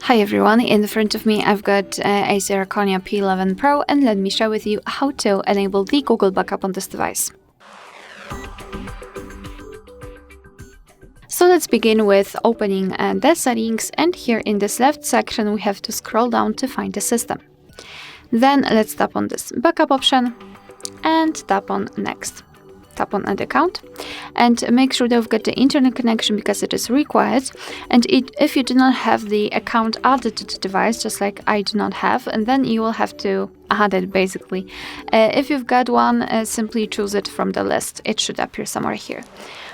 Hi everyone, in front of me I've got ACER Iconia P11 Pro, and let me share with you how to enable the Google backup on this device. So let's begin with opening the settings, and here in this left section we have to scroll down to find the system. Then let's tap on this backup option and tap on next. Tap on add account and make sure that you've got the internet connection because it is required, and if you do not have the account added to the device, just like I do not have, and then you will have to add it basically. If you've got one, simply choose it from the list. It should appear somewhere here.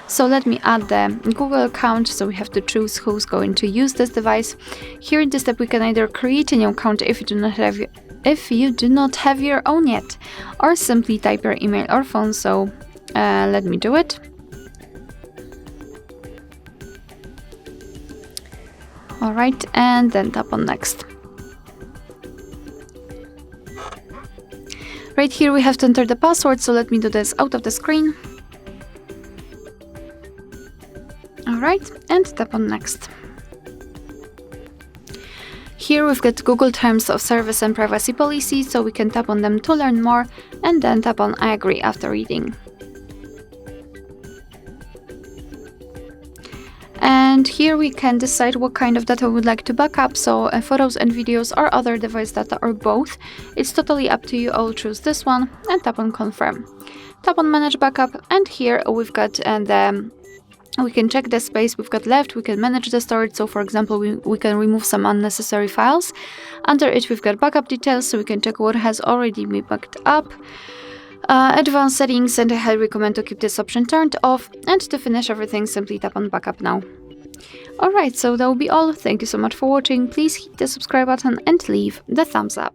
So let me add the Google account. So we have to choose who's going to use this device. Here in this step we can either create a new account if you do not have your own yet, or simply type your email or phone. So let me do it. Alright, and then tap on next. Right here we have to enter the password, so let me do this out of the screen. Alright, and tap on next. Here we've got Google Terms of Service and Privacy Policy, so we can tap on them to learn more, and then tap on I agree after reading. And here we can decide what kind of data we would like to backup, so photos and videos or other device data or both. It's totally up to you. I'll choose this one and tap on confirm. Tap on manage backup, and here we've got we can check the space we've got left, we can manage the storage. So for example, we can remove some unnecessary files. Under it we've got backup details, so we can check what has already been backed up. Advanced settings, and I highly recommend to keep this option turned off, and to finish everything simply tap on backup now. Alright, so that will be all. Thank you so much for watching. Please hit the subscribe button and leave the thumbs up.